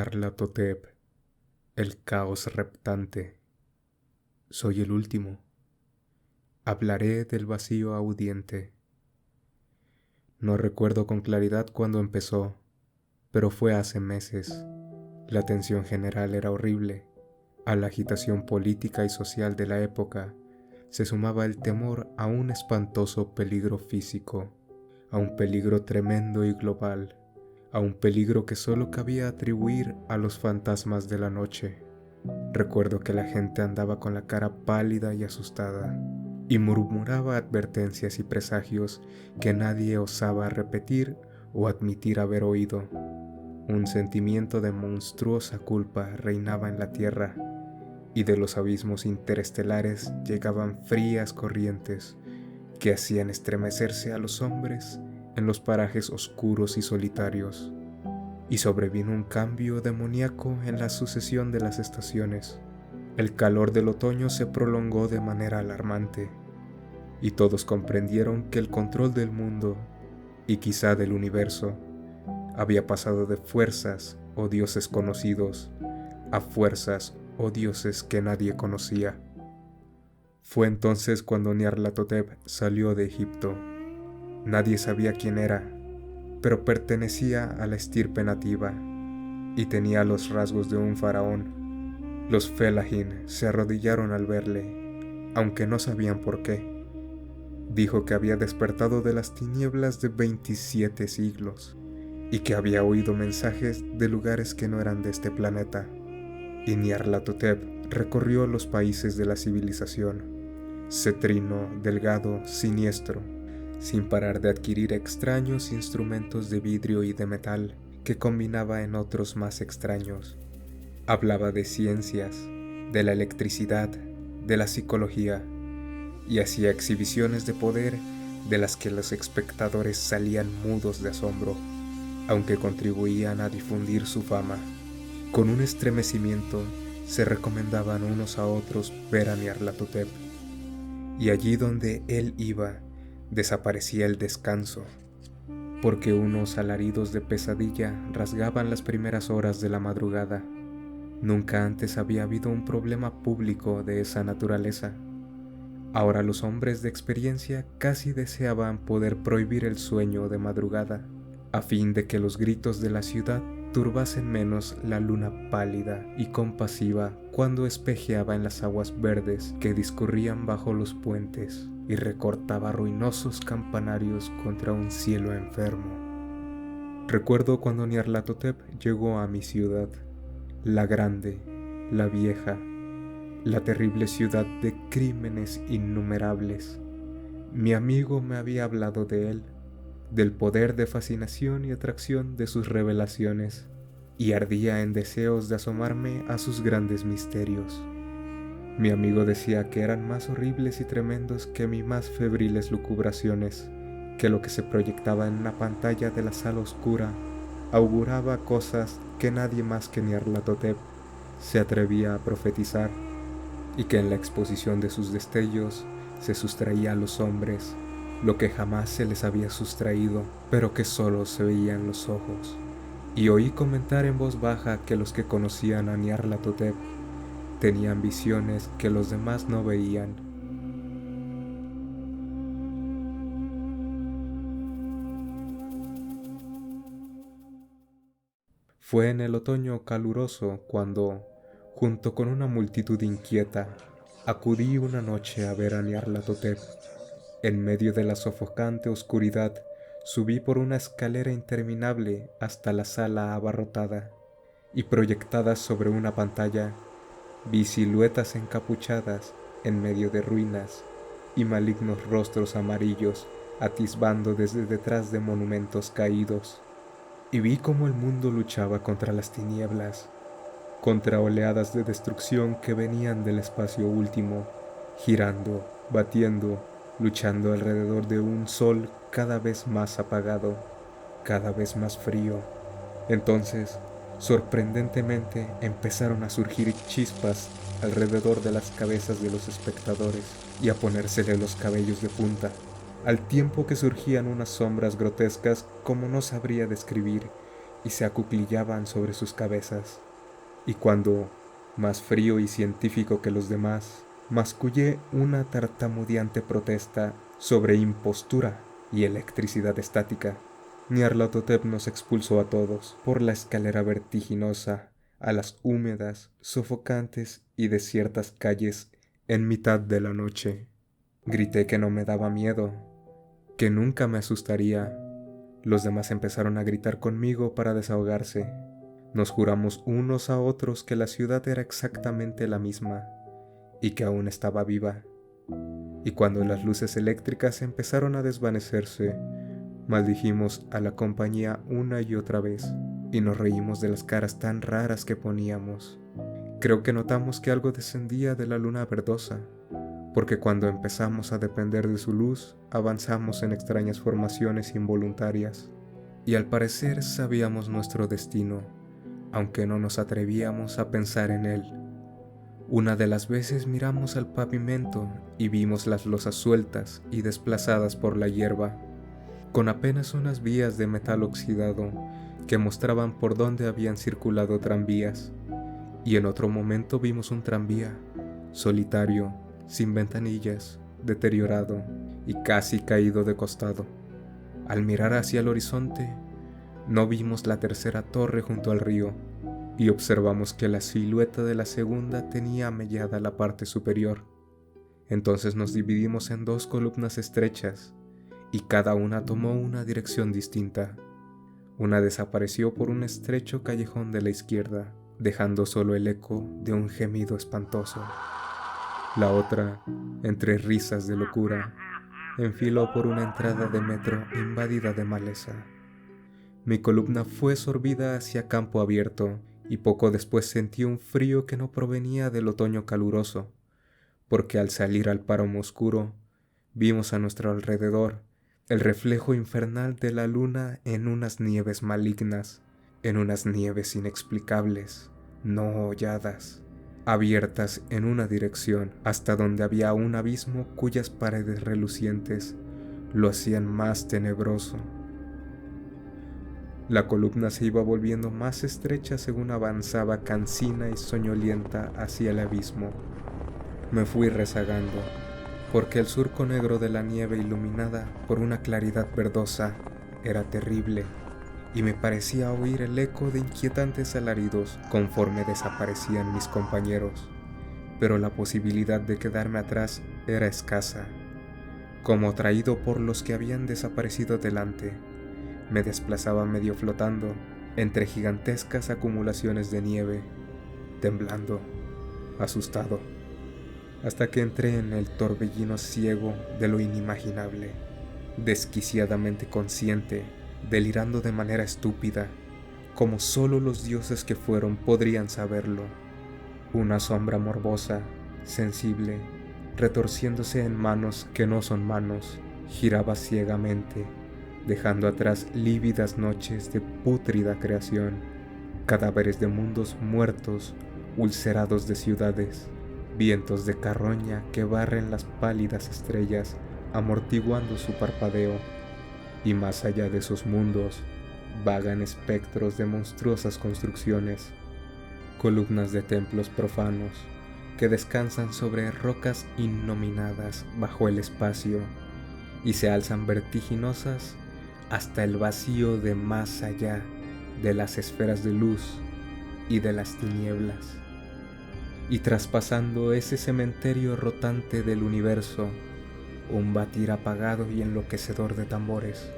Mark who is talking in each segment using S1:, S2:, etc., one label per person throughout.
S1: Nyarlathotep, el caos reptante. Soy el último. Hablaré del vacío audiente. No recuerdo con claridad cuándo empezó, pero fue hace meses. La tensión general era horrible. A la agitación política y social de la época se sumaba el temor a un espantoso peligro físico, a un peligro tremendo y global, a un peligro que solo cabía atribuir a los fantasmas de la noche. Recuerdo que la gente andaba con la cara pálida y asustada, y murmuraba advertencias y presagios que nadie osaba repetir o admitir haber oído. Un sentimiento de monstruosa culpa reinaba en la tierra, y de los abismos interestelares llegaban frías corrientes que hacían estremecerse a los hombres en los parajes oscuros y solitarios. Y sobrevino un cambio demoníaco en la sucesión de las estaciones. El calor del otoño se prolongó de manera alarmante, y todos comprendieron que el control del mundo, y quizá del universo, había pasado de fuerzas o dioses conocidos a fuerzas o dioses que nadie conocía. Fue entonces cuando Nyarlathotep salió de Egipto. Nadie sabía quién era, pero pertenecía a la estirpe nativa y tenía los rasgos de un faraón. Los Fellahin se arrodillaron al verle, aunque no sabían por qué. Dijo que había despertado de las tinieblas de 27 siglos y que había oído mensajes de lugares que no eran de este planeta. Y Nyarlathotep recorrió los países de la civilización, cetrino, delgado, siniestro, sin parar de adquirir extraños instrumentos de vidrio y de metal que combinaba en otros más extraños. Hablaba de ciencias, de la electricidad, de la psicología, y hacía exhibiciones de poder de las que los espectadores salían mudos de asombro, aunque contribuían a difundir su fama. Con un estremecimiento se recomendaban unos a otros ver a Nyarlathotep, y allí donde él iba desaparecía el descanso, porque unos alaridos de pesadilla rasgaban las primeras horas de la madrugada. Nunca antes había habido un problema público de esa naturaleza. Ahora los hombres de experiencia casi deseaban poder prohibir el sueño de madrugada, a fin de que los gritos de la ciudad turbasen menos la luna pálida y compasiva cuando espejeaba en las aguas verdes que discurrían bajo los puentes y recortaba ruinosos campanarios contra un cielo enfermo. Recuerdo cuando Nyarlathotep llegó a mi ciudad, la grande, la vieja, la terrible ciudad de crímenes innumerables. Mi amigo me había hablado de él, del poder de fascinación y atracción de sus revelaciones, y ardía en deseos de asomarme a sus grandes misterios. Mi amigo decía que eran más horribles y tremendos que mis más febriles lucubraciones, que lo que se proyectaba en una pantalla de la sala oscura auguraba cosas que nadie más que Nyarlathotep se atrevía a profetizar, y que en la exposición de sus destellos se sustraía a los hombres lo que jamás se les había sustraído, pero que solo se veía en los ojos. Y oí comentar en voz baja que los que conocían a Nyarlathotep tenían visiones que los demás no veían. Fue en el otoño caluroso cuando, junto con una multitud inquieta, acudí una noche a ver a Nyarlathotep. En medio de la sofocante oscuridad, subí por una escalera interminable hasta la sala abarrotada, y proyectadas sobre una pantalla, vi siluetas encapuchadas en medio de ruinas y malignos rostros amarillos atisbando desde detrás de monumentos caídos. Y vi cómo el mundo luchaba contra las tinieblas, contra oleadas de destrucción que venían del espacio último, girando, batiendo, luchando alrededor de un sol cada vez más apagado, cada vez más frío. Entonces, sorprendentemente, empezaron a surgir chispas alrededor de las cabezas de los espectadores y a ponérsele los cabellos de punta, al tiempo que surgían unas sombras grotescas como no sabría describir, y se acuclillaban sobre sus cabezas. Y cuando, más frío y científico que los demás, mascullé una tartamudeante protesta sobre impostura y electricidad estática, Nyarlathotep nos expulsó a todos por la escalera vertiginosa a las húmedas, sofocantes y desiertas calles en mitad de la noche. Grité que no me daba miedo, que nunca me asustaría. Los demás empezaron a gritar conmigo para desahogarse. Nos juramos unos a otros que la ciudad era exactamente la misma y que aún estaba viva. Y cuando las luces eléctricas empezaron a desvanecerse, maldijimos a la compañía una y otra vez y nos reímos de las caras tan raras que poníamos. Creo que notamos que algo descendía de la luna verdosa, porque cuando empezamos a depender de su luz, avanzamos en extrañas formaciones involuntarias. Y al parecer sabíamos nuestro destino, aunque no nos atrevíamos a pensar en él. Una de las veces miramos al pavimento y vimos las losas sueltas y desplazadas por la hierba, con apenas unas vías de metal oxidado que mostraban por dónde habían circulado tranvías. Y en otro momento vimos un tranvía, solitario, sin ventanillas, deteriorado y casi caído de costado. Al mirar hacia el horizonte, no vimos la tercera torre junto al río y observamos que la silueta de la segunda tenía mellada la parte superior. Entonces nos dividimos en dos columnas estrechas y cada una tomó una dirección distinta. Una desapareció por un estrecho callejón de la izquierda, dejando solo el eco de un gemido espantoso. La otra, entre risas de locura, enfiló por una entrada de metro invadida de maleza. Mi columna fue sorbida hacia campo abierto y poco después sentí un frío que no provenía del otoño caluroso, porque al salir al páramo oscuro, vimos a nuestro alrededor el reflejo infernal de la luna en unas nieves malignas, en unas nieves inexplicables, no holladas, abiertas en una dirección hasta donde había un abismo cuyas paredes relucientes lo hacían más tenebroso. La columna se iba volviendo más estrecha según avanzaba cansina y soñolienta hacia el abismo. Me fui rezagando, porque el surco negro de la nieve iluminada por una claridad verdosa era terrible, y me parecía oír el eco de inquietantes alaridos conforme desaparecían mis compañeros, pero la posibilidad de quedarme atrás era escasa. Como atraído por los que habían desaparecido delante, me desplazaba medio flotando entre gigantescas acumulaciones de nieve, temblando, asustado, hasta que entré en el torbellino ciego de lo inimaginable, desquiciadamente consciente, delirando de manera estúpida, como solo los dioses que fueron podrían saberlo. Una sombra morbosa, sensible, retorciéndose en manos que no son manos, giraba ciegamente, dejando atrás lívidas noches de pútrida creación, cadáveres de mundos muertos, ulcerados de ciudades, vientos de carroña que barren las pálidas estrellas, amortiguando su parpadeo, y más allá de esos mundos vagan espectros de monstruosas construcciones, columnas de templos profanos que descansan sobre rocas innominadas bajo el espacio y se alzan vertiginosas hasta el vacío de más allá de las esferas de luz y de las tinieblas, y traspasando ese cementerio rotante del universo, un batir apagado y enloquecedor de tambores,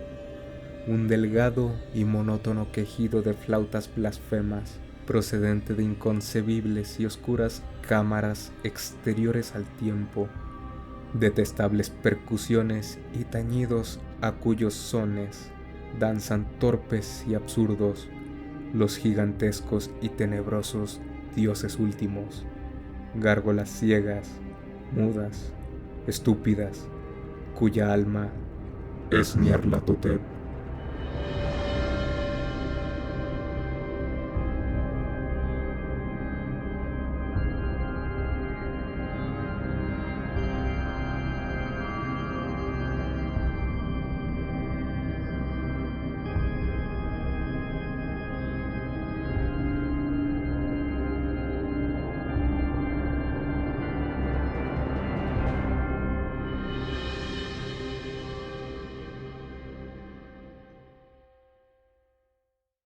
S1: un delgado y monótono quejido de flautas blasfemas procedente de inconcebibles y oscuras cámaras exteriores al tiempo, detestables percusiones y tañidos a cuyos sones danzan torpes y absurdos los gigantescos y tenebrosos dioses últimos, gárgolas ciegas, mudas, estúpidas, cuya alma es Nyarlathotep.